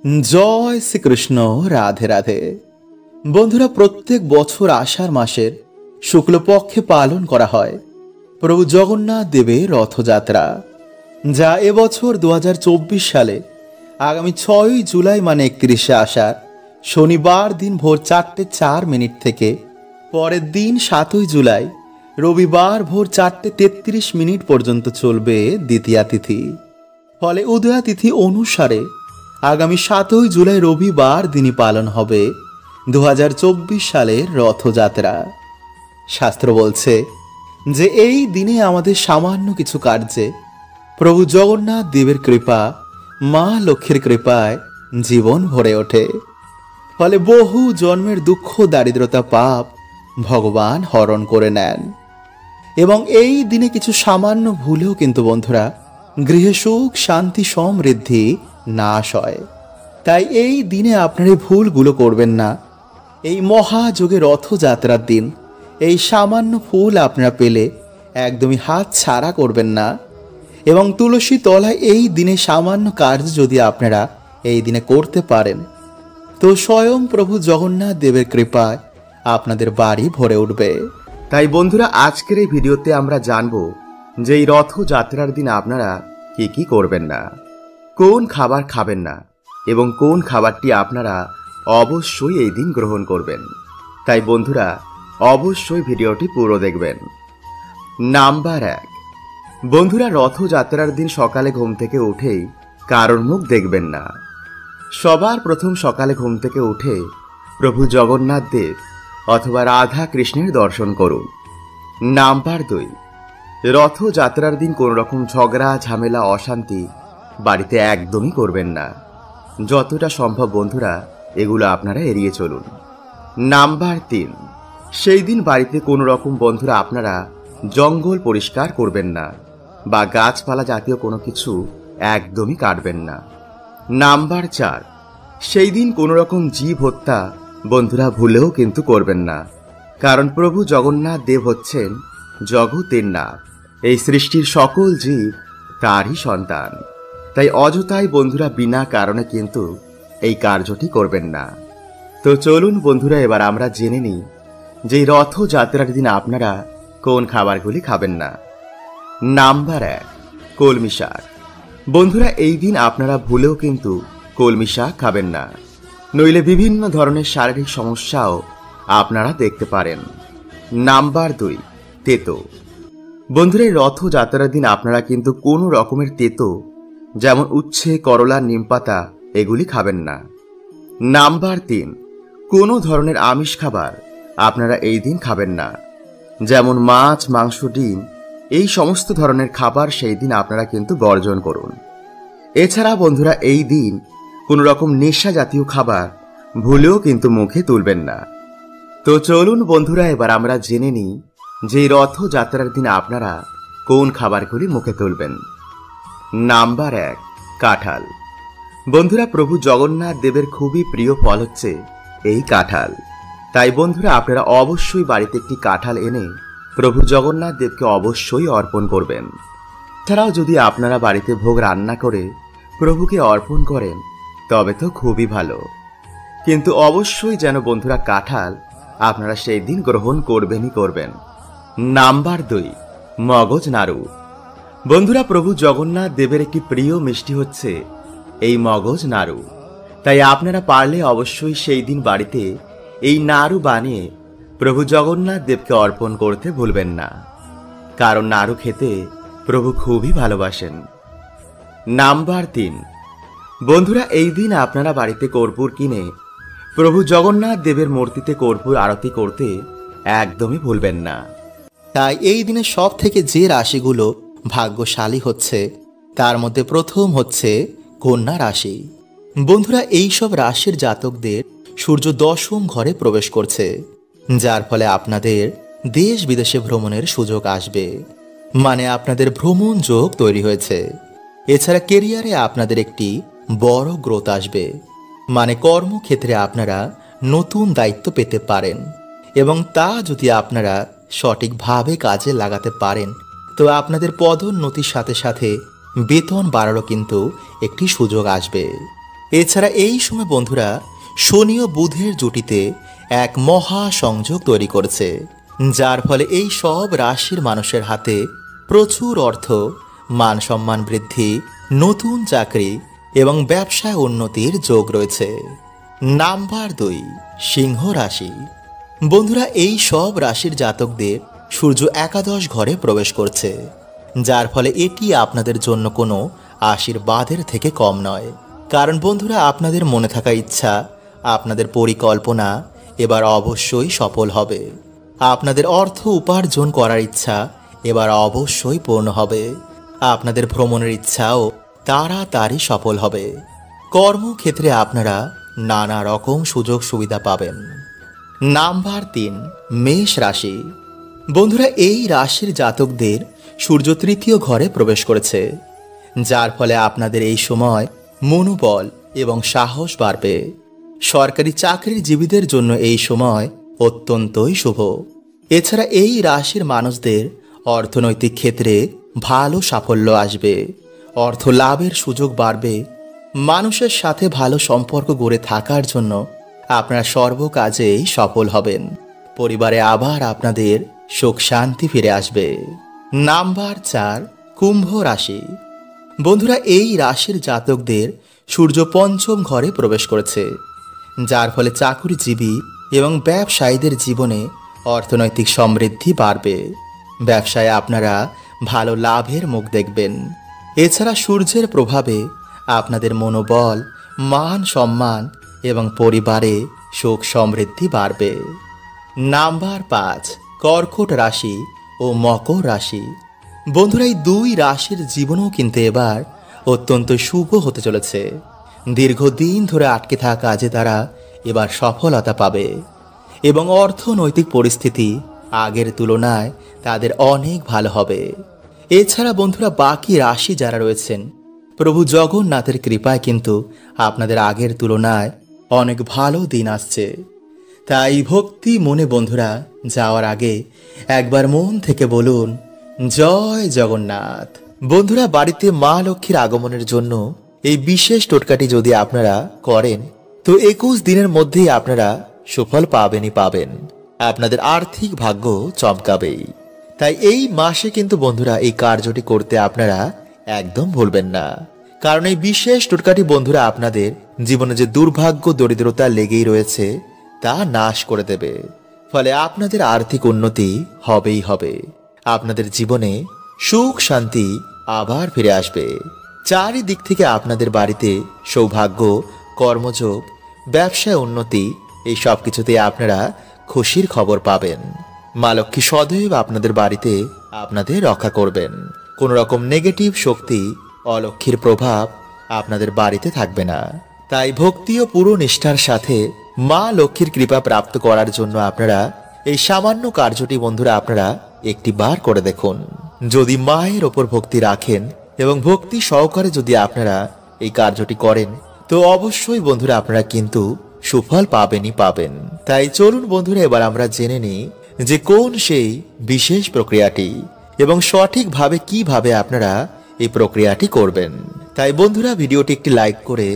জয় শ্রীকৃষ্ণ। রাধে রাধে। বন্ধুরা, প্রত্যেক বছর আষাঢ় মাসের শুক্লপক্ষে পালন করা হয় প্রভু জগন্নাথ দেবের রথযাত্রা, যা এবছর 2024 সালে আগামী 6 জুলাই মানে 31শে আষাঢ় শনিবার দিন ভোর 4:04 থেকে পরের দিন 7 জুলাই রবিবার ভোর 4:33 পর্যন্ত চলবে দ্বিতীয়া তিথি। ফলে উদয়া তিথি অনুসারে আগামী 7 জুলাই রবিবার দিনই পালন হবে 2024 সালের রথযাত্রা। শাস্ত্র বলছে যে এই দিনে আমাদের সামান্য কিছু কার্যে প্রভু জগন্নাথ দেবের কৃপা, মা লক্ষ্মীর কৃপায় জীবন ভরে ওঠে। ফলে বহু জন্মের দুঃখ, দারিদ্রতা, পাপ ভগবান হরণ করে নেন। এবং এই দিনে কিছু সামান্য ভুলেও কিন্তু বন্ধুরা গৃহে সুখ, শান্তি, সমৃদ্ধি নাশ হয়। তাই এই দিনে আপনার এই ভুলগুলো করবেন না। এই মহাযোগে রথযাত্রার দিন এই সামান্য ফুল আপনারা পেলে একদমই হাত ছাড়া করবেন না। এবং তুলসী তলায় এই দিনে সামান্য কার্য যদি আপনারা এই দিনে করতে পারেন, তো স্বয়ং প্রভু জগন্নাথ দেবের কৃপায় আপনাদের বাড়ি ভরে উঠবে। তাই বন্ধুরা, আজকের এই ভিডিওতে আমরা জানবো যে এই রথযাত্রার দিন আপনারা কি কি করবেন না, কোন খাবার খাবেন না এবং কোন খাবারটি আপনারা অবশ্যই এই দিন গ্রহণ করবেন। তাই বন্ধুরা, অবশ্যই ভিডিওটি পুরো দেখবেন। নাম্বার 1, বন্ধুরা, রথযাত্রার দিন সকালে ঘুম থেকে উঠেই কারোর মুখ দেখবেন না। সবার প্রথম সকালে ঘুম থেকে উঠে প্রভু জগন্নাথ দেব অথবা রাধা কৃষ্ণের দর্শন করুন। নাম্বার 2, রথযাত্রার দিন কোনো রকম ঝগড়া, ঝামেলা, অশান্তি বাড়িতে একদমই করবেন না। যতটা সম্ভব বন্ধুরা এগুলো আপনারা এড়িয়ে চলুন। নাম্বার 3, সেই দিন বাড়িতে কোনো রকম বন্ধুরা আপনারা জঙ্গল পরিষ্কার করবেন না বা গাছপালা জাতীয় কোনো কিছু একদমই কাটবেন না। নাম্বার 4, সেই দিন কোনো রকম জীব হত্যা বন্ধুরা ভুলেও কিন্তু করবেন না। কারণ প্রভু জগন্নাথ দেব হচ্ছেন জগতের নাথ, এই সৃষ্টির সকল জীব তারই সন্তান। তাই অযথাই বন্ধুরা বিনা কারণে কিন্তু এই কার্যটি করবেন না। তো চলুন বন্ধুরা, এবার আমরা জেনে নিই যে রথযাত্রার দিন আপনারা কোন খাবারগুলি খাবেন না। নাম্বার 1, কলমি শাক। বন্ধুরা, এই দিন আপনারা ভুলেও কিন্তু কলমি শাক খাবেন না, নইলে বিভিন্ন ধরনের শারীরিক সমস্যাও আপনারা দেখতে পারেন। নাম্বার 2, তেতো। বন্ধুরা, এই রথযাত্রার দিন আপনারা কিন্তু কোনো রকমের তেতো যেমন উচ্ছে, করলা, নিমপাতা এগুলি খাবেন না। নাম্বার 3, কোনো ধরনের আমিষ খাবার আপনারা এই দিন খাবেন না, যেমন মাছ, মাংস, ডিম এই সমস্ত ধরনের খাবার সেই দিন আপনারা কিন্তু বর্জন করুন। এছাড়া বন্ধুরা এই দিন কোনো রকম নেশা জাতীয় খাবার ভুলেও কিন্তু মুখে তুলবেন না। তো চলুন বন্ধুরা, এবার আমরা জেনে নিই যে রথযাত্রার দিন আপনারা কোন খাবারগুলি মুখে তুলবেন। নাম্বার 1, কাঁঠাল। বন্ধুরা, প্রভু জগন্নাথ দেবের খুবই প্রিয় ফল হচ্ছে এই কাঁঠাল। তাই বন্ধুরা আপনারা অবশ্যই বাড়িতে একটি কাঁঠাল এনে প্রভু জগন্নাথ দেবকে অবশ্যই অর্পণ করবেন। এছাড়াও যদি আপনারা বাড়িতে ভোগ রান্না করে প্রভুকে অর্পণ করেন তবে তো খুবই ভালো, কিন্তু অবশ্যই যেন বন্ধুরা কাঁঠাল আপনারা সেই দিন গ্রহণ করবেনই করবেন। নাম্বার 2, মগজ নাড়ু। বন্ধুরা, প্রভু জগন্নাথ দেবের একটি প্রিয় মিষ্টি হচ্ছে এই মগজ নাড়ু। তাই আপনারা পারলে অবশ্যই সেই দিন বাড়িতে এই নাড়ু বানিয়ে প্রভু জগন্নাথ দেবকে অর্পণ করতে ভুলবেন না, কারণ নাড়ু খেতে প্রভু খুবই ভালোবাসেন। নাম্বার 3, বন্ধুরা, এই দিন আপনারা বাড়িতে কর্পূর কিনে প্রভু জগন্নাথ দেবের মূর্তিতে কর্পূর আরতি করতে একদমই ভুলবেন না। তাই এই দিনে সব থেকে যে রাশিগুলো ভাগ্যশালী হচ্ছে তার মধ্যে প্রথম হচ্ছে কন্যা রাশি। বন্ধুরা, এই সব রাশির জাতকদের সূর্য 10ম ঘরে প্রবেশ করছে, যার ফলে আপনাদের দেশ বিদেশে ভ্রমণের সুযোগ আসবে, মানে আপনাদের ভ্রমণ যোগ তৈরি হয়েছে। এছাড়া কেরিয়ারে আপনাদের একটি বড় গ্রোথ আসবে, মানে কর্মক্ষেত্রে আপনারা নতুন দায়িত্ব পেতে পারেন এবং তা যদি আপনারা সঠিকভাবে কাজে লাগাতে পারেন তো আপনাদের পদোন্নতির সাথে সাথে বেতন বাড়ারও কিন্তু একটি সুযোগ আসবে। এছাড়া এই সময় বন্ধুরা শনি ও বুধের জুটিতে এক মহা সংযোগ তৈরি করেছে, যার ফলে এই সব রাশির মানুষের হাতে প্রচুর অর্থ, মান সম্মান বৃদ্ধি, নতুন চাকরি এবং ব্যবসায় উন্নতির যোগ রয়েছে। নাম্বার 2, সিংহ রাশি। বন্ধুরা এই সব রাশির জাতকদের সূর্য একাদশ ঘরে প্রবেশ করছে, যার ফলে এটি আপনাদের জন্য কোনো আশীর্বাদের থেকে কম নয়। কারণ বন্ধুরা আপনাদের মনে থাকা ইচ্ছা, আপনাদের পরিকল্পনা এবার অবশ্যই সফল হবে। আপনাদের অর্থ উপার্জন করার ইচ্ছা এবার অবশ্যই পূর্ণ হবে। আপনাদের ভ্রমণের ইচ্ছাও তাড়াতাড়ি সফল হবে। কর্মক্ষেত্রে আপনারা নানা রকম সুযোগ সুবিধা পাবেন। নাম্বার 3, মেষ রাশি। বন্ধুরা এই রাশির জাতকদের সূর্য তৃতীয় ঘরে প্রবেশ করেছে, যার ফলে আপনাদের এই সময় মনোবল এবং সাহস বাড়বে। সরকারি চাকরিজীবীদের জন্য এই সময় অত্যন্তই শুভ। এছাড়া এই রাশির মানুষদের অর্থনৈতিক ক্ষেত্রে ভালো সাফল্য আসবে, অর্থ লাভের সুযোগ বাড়বে। মানুষের সাথে ভালো সম্পর্ক গড়ে থাকার জন্য আপনারা সর্বকাজেই সফল হবেন। পরিবারে আবার আপনাদের সুখ শান্তি ফিরে আসবে। নাম্বার 4, কুম্ভ রাশি। বন্ধুরা এই রাশির জাতকদের সূর্য পঞ্চম ঘরে প্রবেশ করেছে, যার ফলে চাকরিজীবী এবং ব্যবসায়ীদের জীবনে অর্থনৈতিক সমৃদ্ধি বাড়বে। ব্যবসায় আপনারা ভালো লাভের মুখ দেখবেন। এছাড়া সূর্যের প্রভাবে আপনাদের মনোবল, মান সম্মান এবং পরিবারে সুখ সমৃদ্ধি বাড়বে। নাম্বার 5, কর্কট রাশি ও মকর রাশি। বন্ধুরা এই 2 রাশির জীবনও কিন্তু এবার অত্যন্ত শুভ হতে চলেছে। দীর্ঘদিন ধরে আটকে থাকা কাজে তারা এবার সফলতা পাবে এবং অর্থনৈতিক পরিস্থিতি আগের তুলনায় তাদের অনেক ভালো হবে। এছাড়া বন্ধুরা বাকি রাশি যারা রয়েছেন, প্রভু জগন্নাথের কৃপায় কিন্তু আপনাদের আগের তুলনায় অনেক ভালো দিন আসছে। তাই ভক্তি মনে বন্ধুরা যাওয়ার আগে একবার মন থেকে বলুন জয় জগন্নাথ। বন্ধুরা বাড়িতে মা লক্ষ্মীর আগমনের জন্য এই বিশেষ টোটকাটি যদি আপনারা করেন তো 21 দিনের মধ্যেই আপনারা সুফল পাবেনই পাবেন। আপনাদের আর্থিক ভাগ্য চমকাবেই। তাই এই মাসে কিন্তু বন্ধুরা এই কার্যটি করতে আপনারা একদম ভুলবেন না। কারণ এই বিশেষ টোটকাটি বন্ধুরা আপনাদের জীবনে যে দুর্ভাগ্য দরিদ্রতা লেগেই রয়েছে তা নাশ করে দেবে। ফলে আপনাদের আর্থিক উন্নতি হবেই হবে। আপনাদের জীবনে সুখ শান্তি আবার ফিরে আসবে। চারিদিক থেকে আপনাদের বাড়িতে সৌভাগ্য, কর্মযোগ, ব্যবসায় উন্নতি এই সব কিছুতে আপনারা খুশির খবর পাবেন। মা লক্ষ্মী সদৈব আপনাদের বাড়িতে আপনাদের রক্ষা করবেন। কোন রকম নেগেটিভ শক্তি, অলক্ষ্মীর প্রভাব আপনাদের বাড়িতে থাকবে না। তাই ভক্তি ও পুরো নিষ্ঠার সাথে মা লক্ষ্মীর কৃপা প্রাপ্ত করার জন্য আপনারা এই সামান্য কার্যটি বন্ধুরা আপনারা একটি বার করে দেখুন। যদি মায়ের ওপর ভক্তি রাখেন এবং ভক্তি সহকারে যদি আপনারা এই কার্যটি করেন তো অবশ্যই বন্ধুরা আপনারা কিন্তু সুফল পাবেনই পাবেন। তাই চলুন বন্ধুরা এবার আমরা জেনে নিই যে কোন সেই বিশেষ প্রক্রিয়াটি এবং সঠিকভাবে কিভাবে আপনারা এই প্রক্রিয়াটি করবেন। তাই বন্ধুরা ভিডিওটি একটি লাইক করে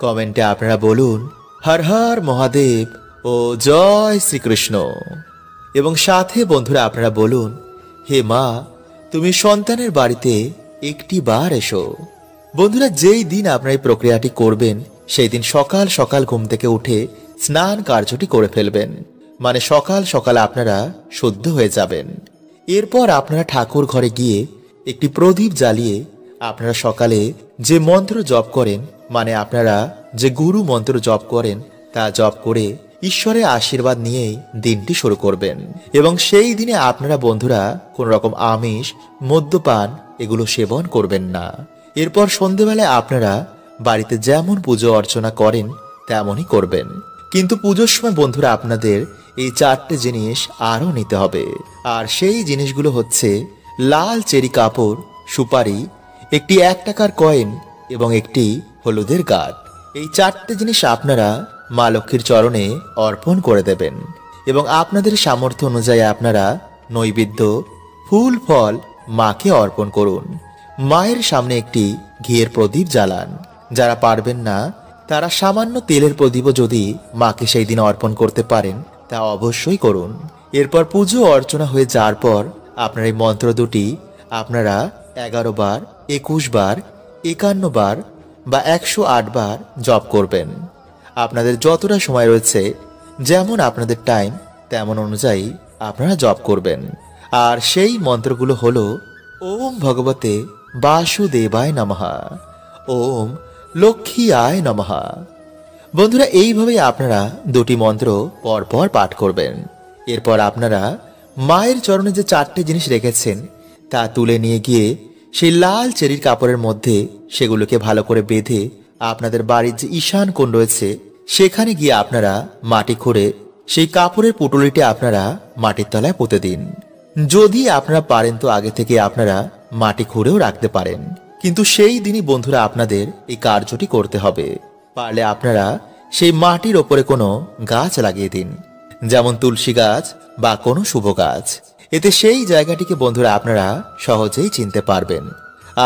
কমেন্টে আপনারা বলুন হর হর মহাদেব ও জয় শ্রীকৃষ্ণ এবং সাথে বন্ধুরা আপনারা বলুন হে মা তুমি সন্তানের বাড়িতে একটি বার এসো। বন্ধুরা যেই দিন আপনারা এই প্রক্রিয়াটি করবেন সেই দিন সকাল সকাল ঘুম থেকে উঠে স্নান কার্যটি করে ফেলবেন। মানে সকাল সকাল আপনারা শুদ্ধ হয়ে যাবেন। এরপর আপনারা ঠাকুর ঘরে গিয়ে একটি প্রদীপ জ্বালিয়ে আপনারা সকালে যে মন্ত্র জপ করেন, মানে আপনারা যে গুরু মন্ত্র জপ করেন তা জপ করে ঈশ্বরের আশীর্বাদ নিয়েই দিনটি শুরু করবেন। এবং সেই দিনে আপনারা বন্ধুরা কোন রকম আমিষ, মদ্যপান এগুলো সেবন করবেন না। এরপর সন্ধেবেলায় আপনারা বাড়িতে যেমন পুজো অর্চনা করেন তেমনই করবেন। কিন্তু পুজোর সময় বন্ধুরা আপনাদের এই 4টে জিনিস আরও নিতে হবে। আর সেই জিনিসগুলো হচ্ছে লাল চেরি কাপড়, সুপারি, একটি 1 টাকার কয়েন এবং একটি হলুদের গাঁট। এই 4টে জিনিস আপনারা মা লক্ষ্মীর চরণে অর্পণ করে দেবেন এবং আপনাদের সামর্থ্য অনুযায়ী আপনারা নৈবেদ্য, ফুল ফল মাকে অর্পণ করুন। মায়ের সামনে একটি ঘিয়ের প্রদীপ জ্বালান। যারা পারবেন না তারা সামান্য তেলের প্রদীপ যদি মাকে সেই দিন অর্পণ করতে পারেন তা অবশ্যই করুন। এরপর পুজো অর্চনা হয়ে যাওয়ার পর আপনার এই মন্ত্র দুটি আপনারা 11 বার, 21 বার, 51 বার বা 108 বার জপ করবেন। আপনাদের যতটা সময় রয়েছে, যেমন আপনাদের টাইম তেমন অনুযায়ী আপনারা জপ করবেন। আর সেই মন্ত্রগুলো হলো ওম ভগবতে বাসুদেবায় নমঃ, ওম লক্ষ্মী আয় নমঃ। বন্ধুরা, এইভাবেই আপনারা দুটি মন্ত্র পরপর পাঠ করবেন। এরপর আপনারা মায়ের চরণে যে 4টে জিনিস রেখেছেন তা তুলে নিয়ে গিয়ে সেই লাল চেরির কাপড়ের মধ্যে সেগুলোকে ভালো করে বেঁধে আপনাদের বাড়ির যে ঈশান কোণ রয়েছে সেখানে গিয়ে আপনারা মাটি খুঁড়ে সেই কাপড়ের পুটুলিটি আপনারা মাটির তলায় পুঁতে দিন। যদি আপনারা পারেন তো আগে থেকে আপনারা মাটি খুঁড়েও রাখতে পারেন, কিন্তু সেই দিনই বন্ধুরা আপনাদের এই কার্যটি করতে হবে। পারলে আপনারা সেই মাটির ওপরে কোনো গাছ লাগিয়ে দিন, যেমন তুলসী গাছ বা কোনো শুভ গাছ। এতে সেই জায়গাটিকে বন্ধুরা আপনারা সহজেই চিনতে পারবেন।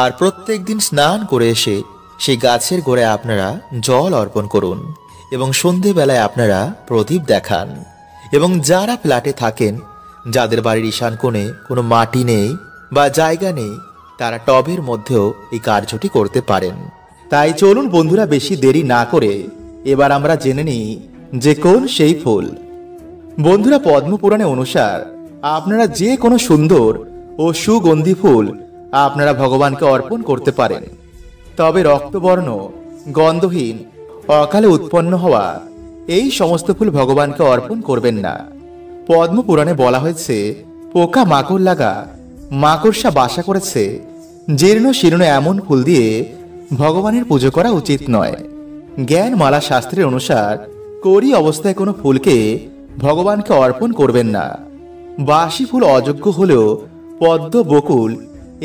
আর প্রত্যেক দিন স্নান করে এসে সেই গাছের গোড়ায় আপনারা জল অর্পণ করুন এবং সন্ধেবেলায় আপনারা প্রদীপ দেখান। এবং যারা ফ্ল্যাটে থাকেন, যাদের বাড়ির ঈশান কোণে কোনো মাটি নেই বা জায়গা নেই, তারা টবের মধ্যেও এই কার্যটি করতে পারেন। তাই চলুন বন্ধুরা, বেশি দেরি না করে এবার আমরা জেনে নিই যে কোন সেই ফুল। বন্ধুরা, পদ্মপুরাণে অনুসার আপনারা যে কোনো সুন্দর ও সুগন্ধি ফুল আপনারা ভগবানকে অর্পণ করতে পারেন। তবে রক্তবর্ণ, গন্ধহীন, অকালে উৎপন্ন হওয়া এই সমস্ত ফুল ভগবানকে অর্পণ করবেন না। পদ্মপুরাণে বলা হয়েছে, পোকা মাকড় লাগা, মাকড়সা বাসা করেছে জীর্ণ শীর্ণ এমন ফুল দিয়ে ভগবানের পুজো করা উচিত নয়। জ্ঞানমালা শাস্ত্রের অনুসার করি অবস্থায় কোনো ফুলকে ভগবানকে অর্পণ করবেন না। বাসি ফুল অযোগ্য হলেও পদ্ম, বকুল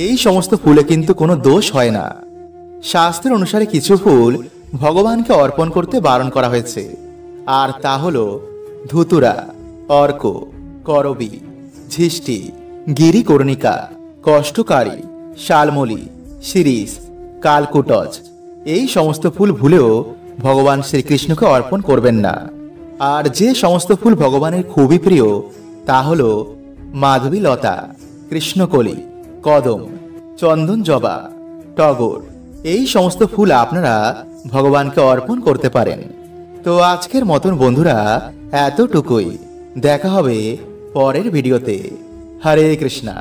এই সমস্ত ফুলে কিন্তু কোনো দোষ হয় না। শাস্ত্রের অনুসারে কিছু ফুল ভগবানকে অর্পণ করতে বারণ করা হয়েছে, আর তা হল ধুতুরা, অর্ক, করবী, ঝিষ্টি, গিরিকর্ণিকা, কষ্টকারী, শালমলি, শিরিষ, কালকুটজ এই সমস্ত ফুল ভুলেও ভগবান শ্রীকৃষ্ণকে অর্পণ করবেন না। আর যে সমস্ত ফুল ভগবানের খুবই প্রিয় তা হল মাধবী লতা, কৃষ্ণকলি, কদম, চন্দন জবা, টগর এই সমস্ত ফুল আপনারা ভগবানকে অর্পণ করতে পারেন। তো আজকের মতন বন্ধুরা এতটুকুই। দেখা হবে পরের ভিডিওতে। হরে কৃষ্ণা।